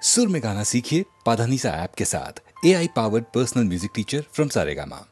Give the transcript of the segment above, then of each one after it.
सुर में गाना सीखिए पाधानीसा ऐप के साथ। AI powered personal music teacher from Saregama.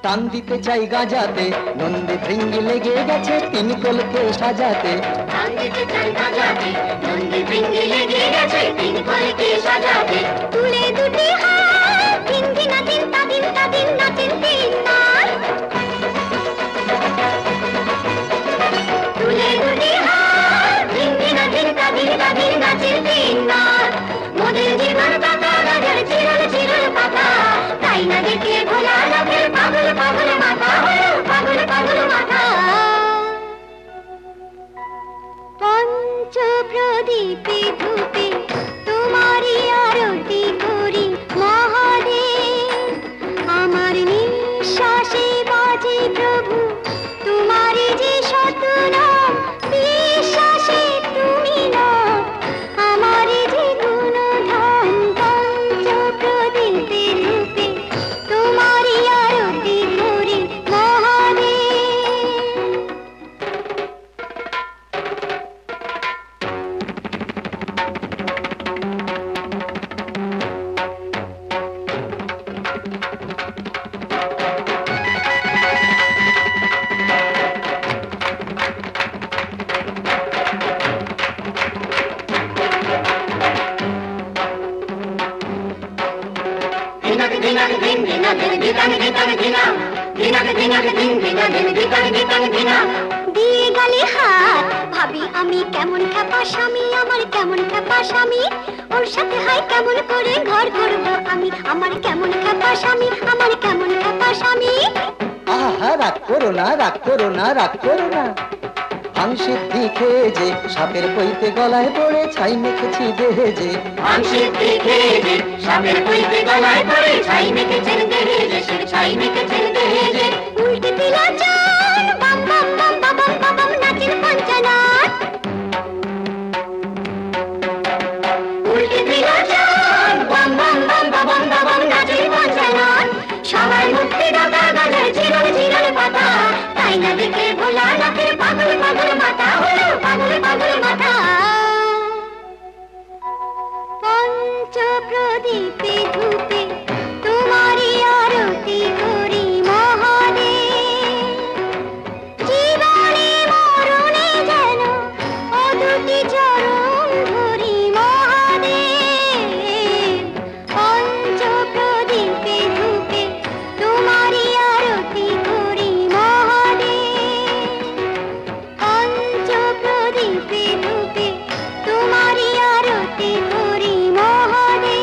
টান দিতে চাই গাজাতে নন্দী ভৃঙ্গি লেগে গেছে তিন কলকে সাজাতে। টান দিতে চাই গাজাতে নন্দী ভৃঙ্গি লেগে গেছে তিন কলকে সাজাতে। তুলে দুটি হাত দিন দিন দিন তাদিন তাদিন নাচেন তিন নার। তুলে দুটি হাত দিন দিন দিন তাদিন তাদিন নাচেন তিন নার। মোদের জীবন পাতা রাজার চিরল চিরল পাতা তাই না দেখে ভোলা লাগে পাগল পাগল মাথা পাগল পাগল মাথা। পঞ্চ প্রদীপে ধূপে তোমারই আরতি করি মহাদেব। আমার নিঃশ্বাসে বাজে প্রভু তোমারই যে শত নাম। বিশ্বাসে তুমি না আমারই যে গুণধান। পঞ্চ প্রদীপে ধূপে তোমারই আরতি করি মহাদেব। দিয়ে গেলে হাত ভাবি আমি কেমন খ্যাপা স্বামী আমার কেমন খ্যাপা স্বামী। ওর সাথে হয় কেমন করে ঘর করবো আমি আমার কেমন খ্যাপা স্বামী আমার কেমন খ্যাপা স্বামী। আহা রাগ করো না রাগ করো না রাগ করো না। ভাংসিদ্ধি খেয়ে যে সাপের পইতে গলায় পড়ে ছাই মেখেছি দেহে যে। ভাংসিদ্ধি খেয়ে যে সাপের পইতে গলায় পড়ে ছাই মেখেছেন দেহে যে সে ছাই মেখেছেন দেহে যে। উল্টে দিলা চান বাম বাম বাম বাম বাম বাম নাচেন পঞ্চনাট। উল্টে দিলা চান বাম বাম বাম বাম বাম নাচেন পঞ্চনাট। সবাই মুক্তি দাতা গাছের চিরল চিরল পাতা তাই না দেখে ভোলা নাচের পাগল পাগল মাথা হলো পাগল পাগল মাথা। পঞ্চ প্রদীপে ধূপে তোমারই আরতি করি মহাদেব। জীবনে মরণে যেন অদুটি চরণ ধরি মহাদেব। পঞ্চ প্রদীপে ধূপে তোমারই আরতি করি মহাদেব। পঞ্চ প্রদীপে ধূপে তোমারই আরতি করি মহাদেব।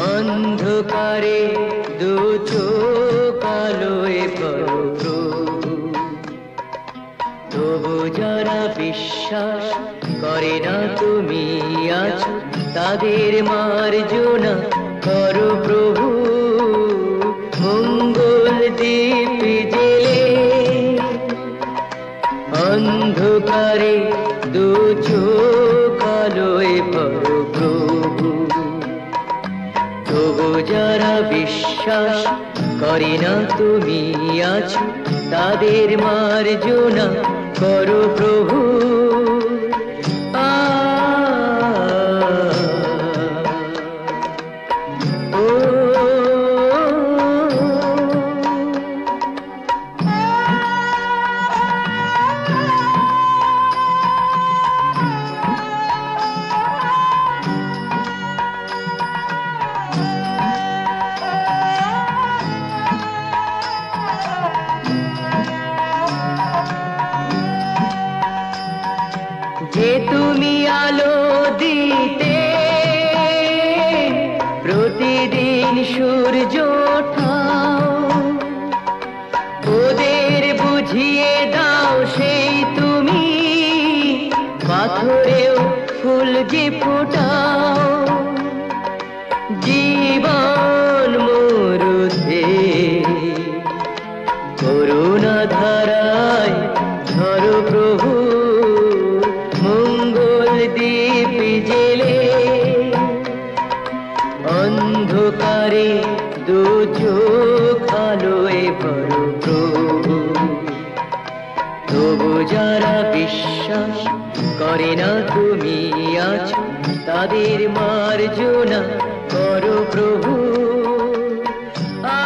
অন্ধকারে দু চোখ আলোয় করো প্রভু, তবু যারা বিশ্বাস করে না তুমি আছো তাদের মার্জনা করো প্রভু। মঙ্গল দীপ জেলে অন্ধকারে দু চোখ আলোয় করো প্রভু। তবু যারা বিশ্বাস করে না তুমি আছো, তাদের মার্জনা করো প্রভু। আ ও যে তুমি আলো দিতে প্রতিদিন সূর্য ওঠাও, ওদের বুঝিয়ে দাও সেই তুমি পাথরেও ফুল যে ফোটাও। জীবন মরুতে করুণা ধারায় ঝরো প্রভু, মঙ্গল দীপ জেলে অন্ধকারে দু চোখ আলোয় ভরো প্রভু। তবু যারা বিশ্বাস করে না তুমি আছো, তাদের মার্জনা করো প্রভু। আ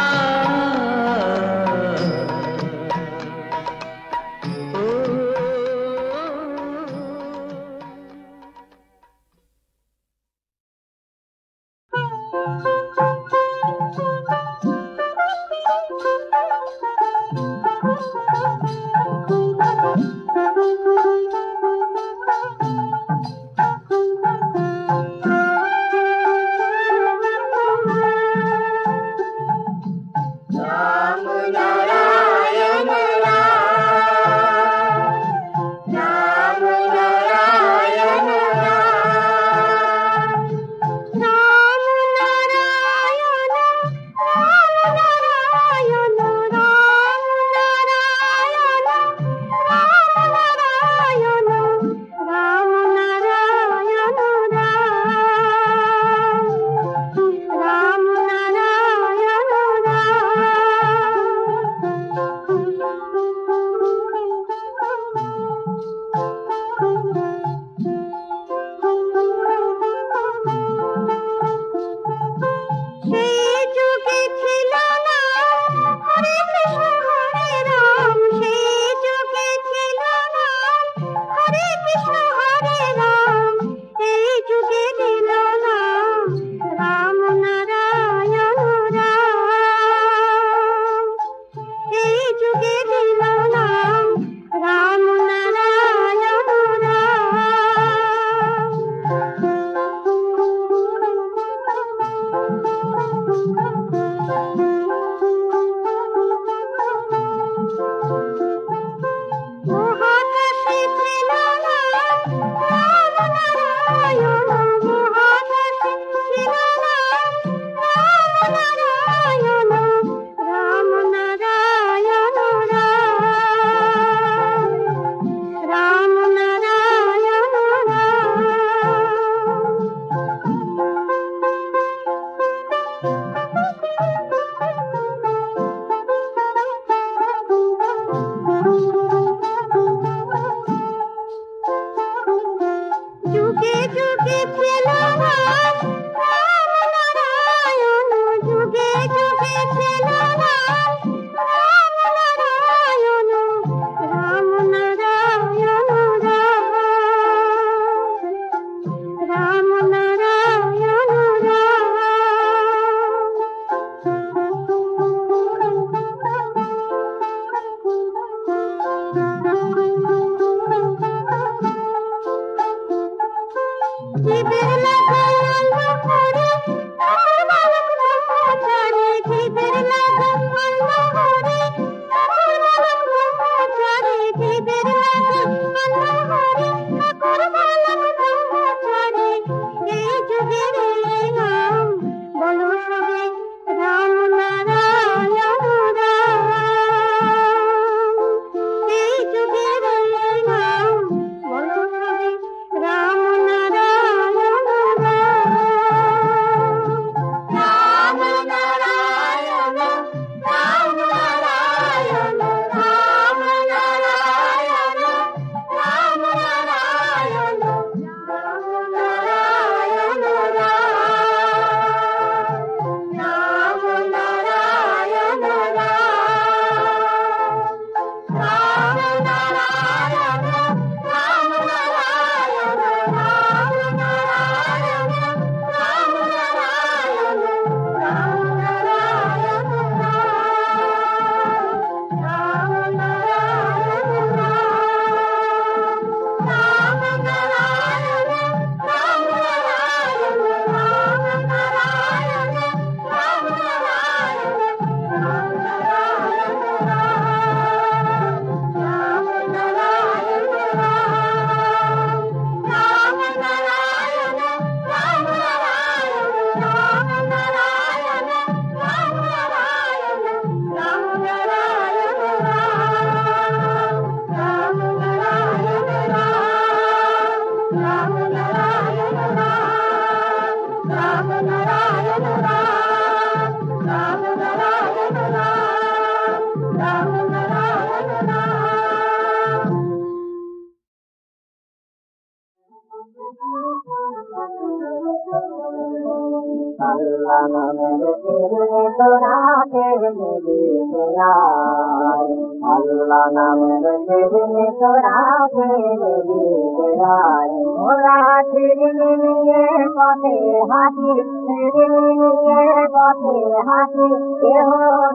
আল্লাহ নামের ফিরে তোরা ফের নিবি ফেরার আল্লাহ নামের ফিরে তোরা ফের নিবি ফেরার ওরা ফিরে নিয়ে পথে হাঁটি ফিরে নিয়ে পথে হাঁটি কেহ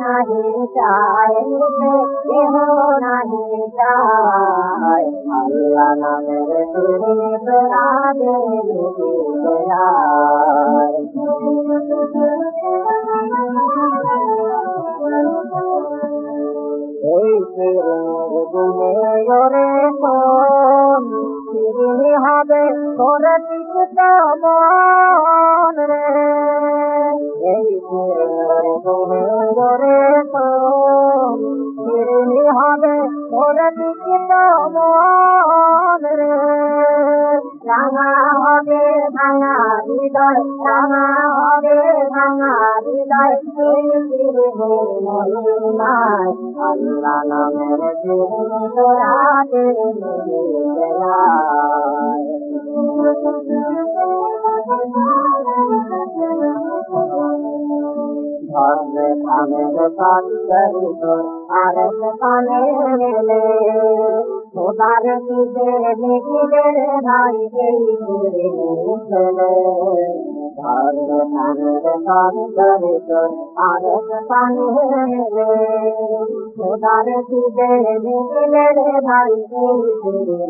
নাহি চায় নিতে কেহ নাহি চায় আল্লাহ নামের ফিরে তোরা ফের নিবি ফেরার এই ফিরে গুনে ওরে কোন ফিরে হবে তোরে চিত্ত মন রে এই ফিরে গুনে ওরে কোন ফিরে হবে তোরে চিত্ত মন রে রাঙা হবে ভাঙা হৃদয় রাঙা হবে ভাঙা হৃদয় এই ফিরে মহিমায় আল্লাহ নামের ফিরে তোরা ফিরে নিবি ফেরার ধর্মে খামের পান্তরি তোর আরেক পানে মেলে খোদার দিকে মিটিলে ভাই এই ফিরে ছেলে ধর্মে খামের পান্তরি তোর আরেক পানে মেলে খোদার দিকে মিটিলে ভাই এই ফিরে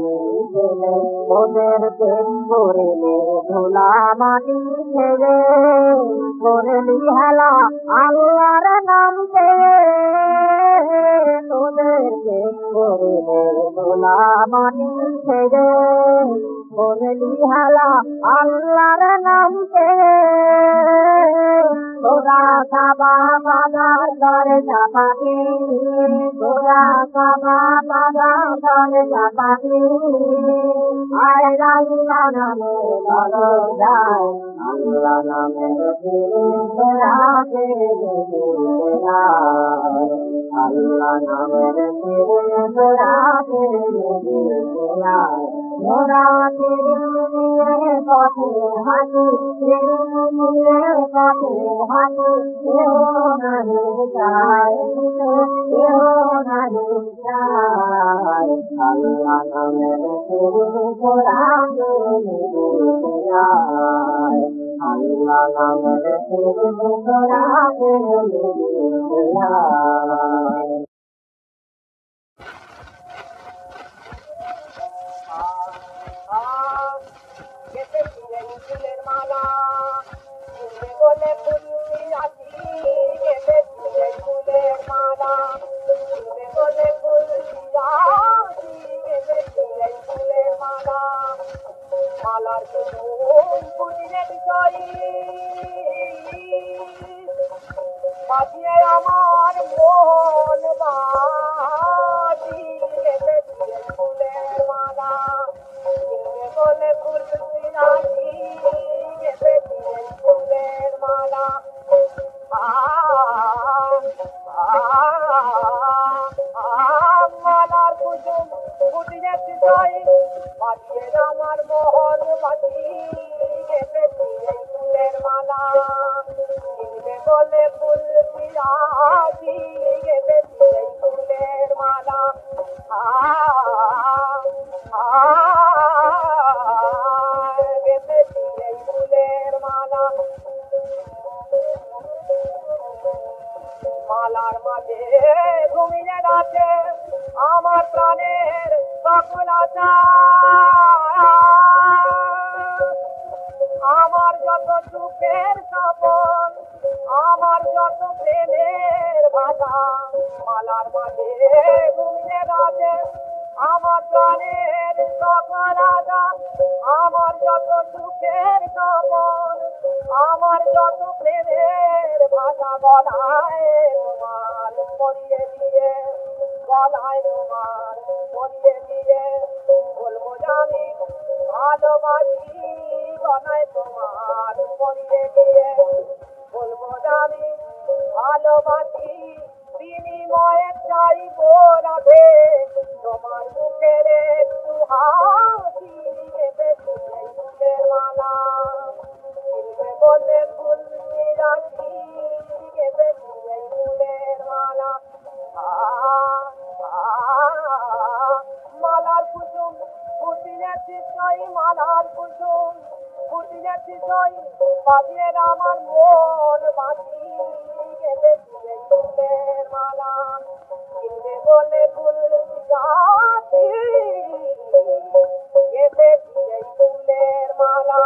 ছেলে ওদের পেট করিলে ধুলা মাটি ছেড়ে করলি হেলা আল্লাহর নাম পেয়ে তোদের পেট করিলে ধুলা মাটি ছেড়ে করলি হেলা আল্লাহর নাম পেয়ে তোরা কাবা বাবার দরে চাপাতি তোরা কাবা বাবার দরে চাপাতি আয় আল্লাহ নামে বলো যায় আল্লাহ নামে ফিরে তোরা ফিরে ফেরার আল্লাহ নামের ফিরে তোরা ফিরে ফেরার তোরা ফিরে নিয়ে পথে হাঁটি ফিরে নিয়ে পথে হাঁটি কেহ নাহি চায় কেহ নাহি চায় আল্লাহ নামের ফিরে তোরা ফিরে ফেরার আল্লাহ নামের ফিরে তোরা ফিরে ফেরার ফুলের মালা বলে ফুলছি আছি ফুলের মালা বলে ফুলছি আছি ফুলের মালা মালার ফুলের বিষয় বাজিয়ে আমার মন বাজি ফুলের মালা বলে ফুলছি আছি ফুলের মালা মালার কুসুম ফুটিয়ে বিষয় বাজিয়ে আমার মোহন বাজি ফুলের মালা বলে ফুল পিরাজি ফুলের মালা ফুলের মালা মালার মাঝে ঘুমিয়ে আছে আমার প্রাণের সকল আশা আমার যত সুখের সপন আমার যত প্রেমের ভাষা মালার মাঝে ঘুমিয়ে আছে আমার প্রাণের সকল আশা আমার যত সুখের সপন আমার যত প্রেমের ভাষা গলায় তোমার পরিয়ে দিয়ে গলায় তোমার পরিয়ে দিয়ে বলবো আমি ভালোবাসি গলায় তোমার পরিয়ে দিয়ে বলবো আমি ভালোবাসি বিনিময়ে চাইবো রাধে তোমার বুকের একটু হাসি ফুলের মালা বলে ফুল চিত্রই মালার কুসুম ফুটিয়ে চিত্রই বাজিয়ে আমার মন বাঁচি গেলে দিয়ে ফুলের মালা কিনবে বলে ফুল যাচ্ছি গেলে দিয়ে ফুলের মালা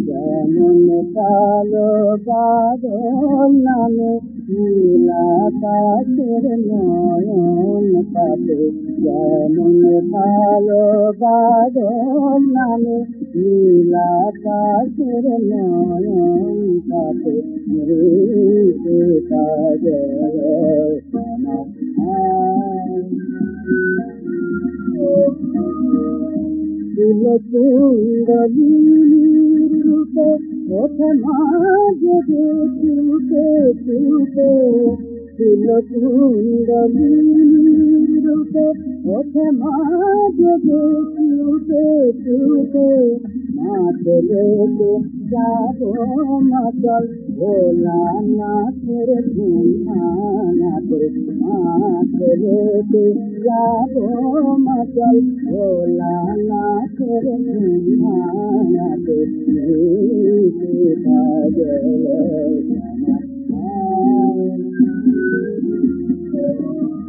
যেমন কালো বাদল নামে নীলাকাশের নয়ন পাতে যেমন কালো বাদল নামে নীলাকাশের নয়ন পাতে কুণ্ডলীর রূপে ওঠে মাঝে চুপে চুপে কুণ্ডলীর রূপে ওঠে মাঝে চুপে চুপে মাঠে লেগে যাব মাচল ভোলা নাথের ধুমহানাতে মাঠে লেগে যাব মাচল ভোলা নাথের ধুমহানাতে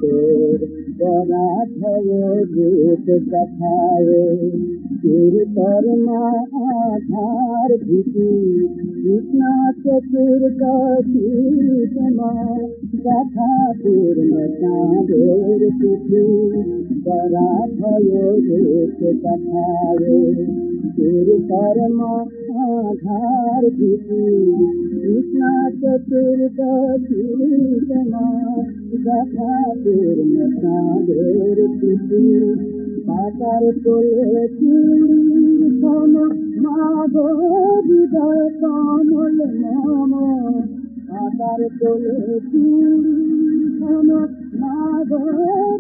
তোর বরা ভয় রূপ কথায় তোর কর্মা আধার ভীতি কৃষ্ণা চতুর কী কথা পূর্ণ চাঁদের তিথি বরা ভয় রূপ কথায় তোর কর্মা আধার ভীতি কৃষ্ণা চতুর কী কথা পূর্ণ চাঁদের তিথি পাতার কোলে চুড়ি সম মাধ হৃদয় কমল মম পাতার কোলে চুড়ি সম মাধ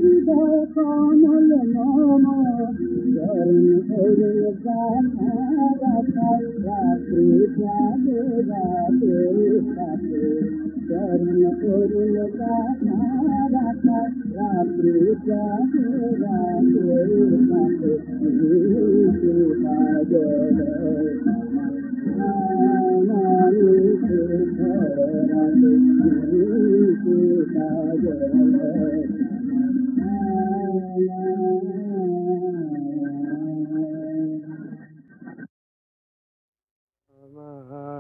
হৃদয় কমল মম চরণ হইল গাথা গাথা রাত্রি যাবে রাতে সাথে চরণ হইল গাথা গাথা রাত্রি যাবে রাতে সাথে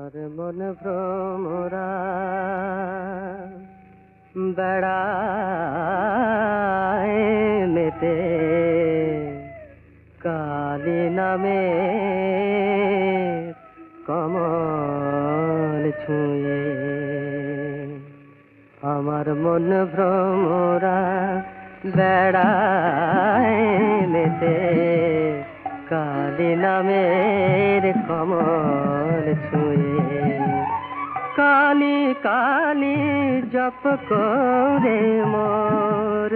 আমার মন ভ্রমরা বেড়ায় মেতে কালী নামে কমল ছুঁয়ে আমার মন ভ্রমরা বেড়ায় মেতে কালী নামের কমল ছুঁয়ে কালী কালী জপ করে মোর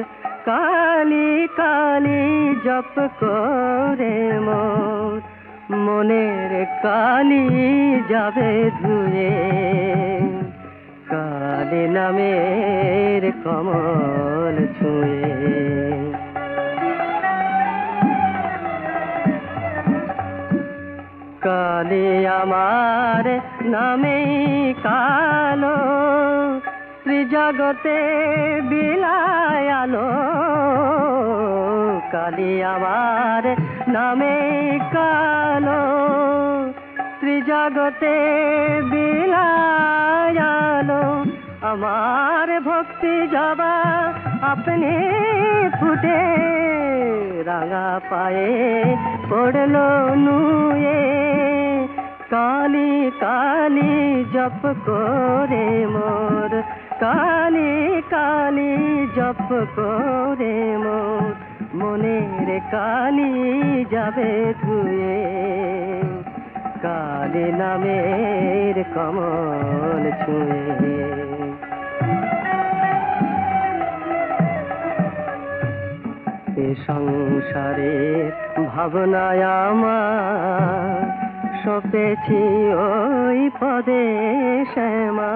কালী কালী জপ করে মোর মনের কালী যাবে ধুয়ে কালী নামের কমল ছুঁয়ে কালী আমার নামে কালো ত্রিজগতে বিলায় আলো কালী আমার নামে কালো ত্রিজগতে বিলায় আলো আমার ভক্তি জবা আপনি ফুটে রাঙা পায়ে পড়লো নুয়ে কালী কালী জপ করে মোর কালি কালি জপ করে মোর মনের কালি যাবে ধুয়ে কালি নামের কমল ছুঁয়ে এ সংসারের ভাবনায় আমার সপেছি ওই পদে শ্যামা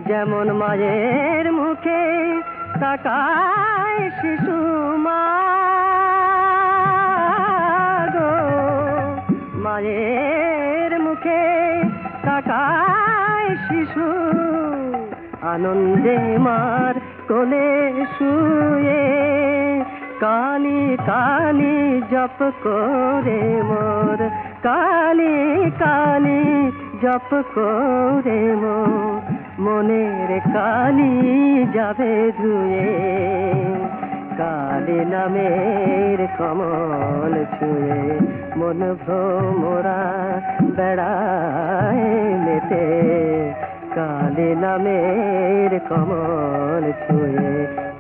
যেমন মায়ের মুখে তাকায় শিশু মা গো মায়ের মুখে তাকায় শিশু আনন্দে মার কোলে শুয়ে কালি কালি জপ করে মোর কালি কালি জপ করে মোর মনের কালি যাবে ধুয়ে কালি নামের কমল ছুঁয়ে মন ভ্রমরা বেড়ায় মেতে কালি নামের কমল ছুঁয়ে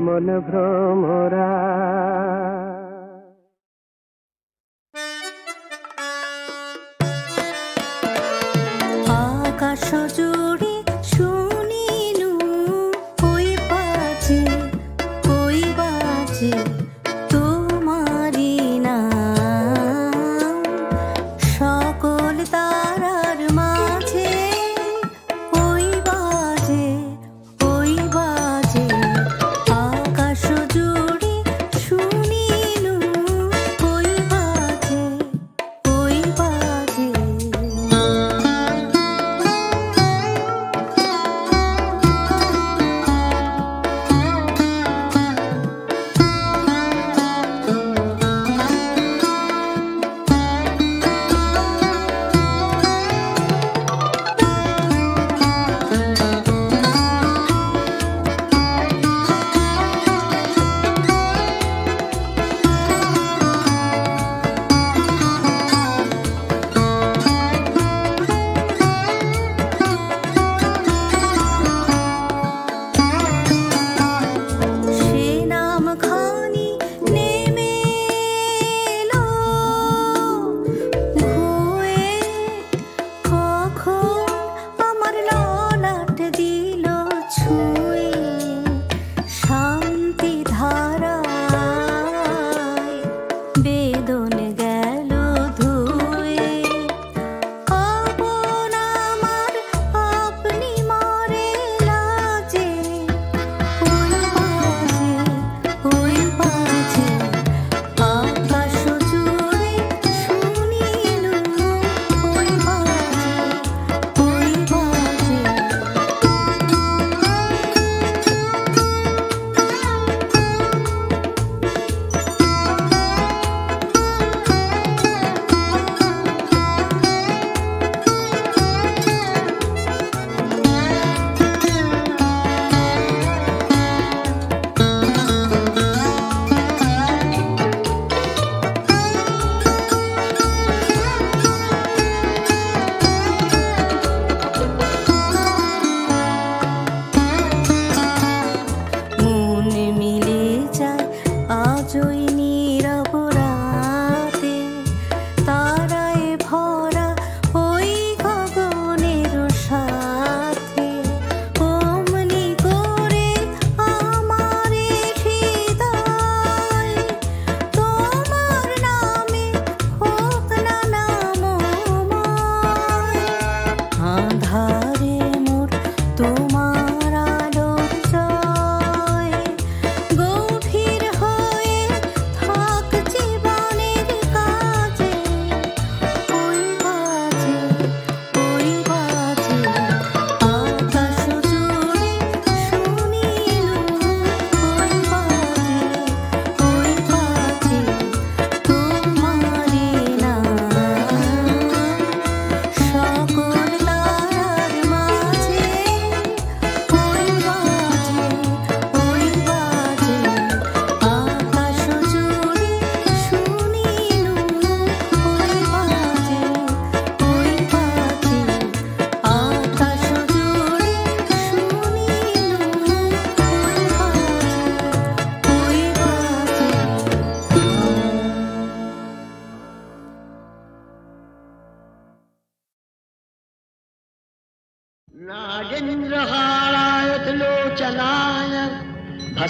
মন ভ্রমরা আকাশ জুড়ে শুনিনু কই বাজে তোমারি নাম সকল তারার মাঝে ওই বাজে আকাশ জুড়ে শুনিনু কই বাজে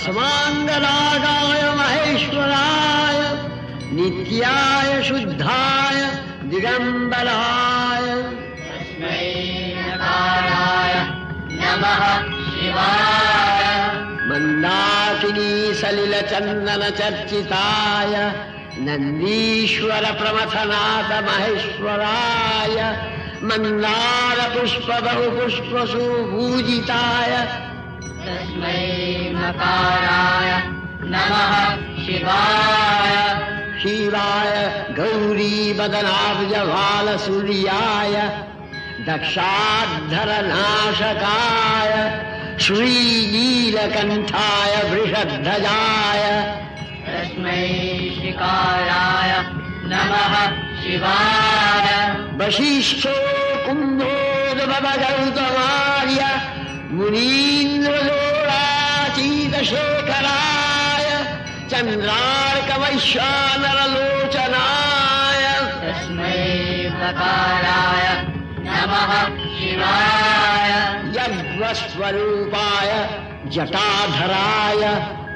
भस्माङ्गरागाय महेश्वराय नित्याय शुद्धाय दिगंबराय तस्मै नकाराय नमः शिवाय मंदाकिनी सलिल चंदन चर्चिताय नंदीश्वर प्रमथनाथ महेश्वराय मंदार पुष्प बहु पुष्प सुपूजिताय तस्मै मकाराय नमः शिवाय शिवाय गौरी बदनाब्ज भाल सूर्याय दक्षाधर नाशकाय श्रीनीलकंठाय वृषध्वजाय तस्मै शिकाराय नमः शिवाय वशिष्ठो कुम्भोद्भव गौतमार्य मुनीन्द्रलोलाचीतशेखराय चन्द्रार्कवैश्वानरलोचनाय तस्मै मकाराय नमः शिवाय यज्ञस्वरूपाय जटाधराय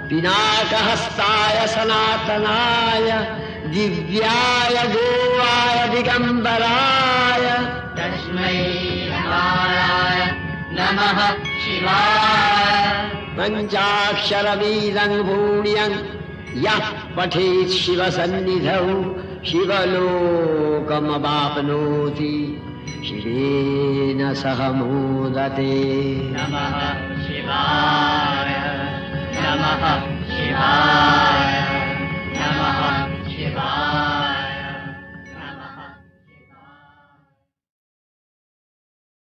पिनाकहस्ताय सनातनाय दिव्याय गोवाय दिगंबराय तस्मै नकाराय नमः शिवाय पंचाक्षरवीदं भूण्यं यः पठेत् शिवसन्निधौ शिवलोकमवाप्नोति शिवेन सह मोदते नमः शिवाय नमः शिवाय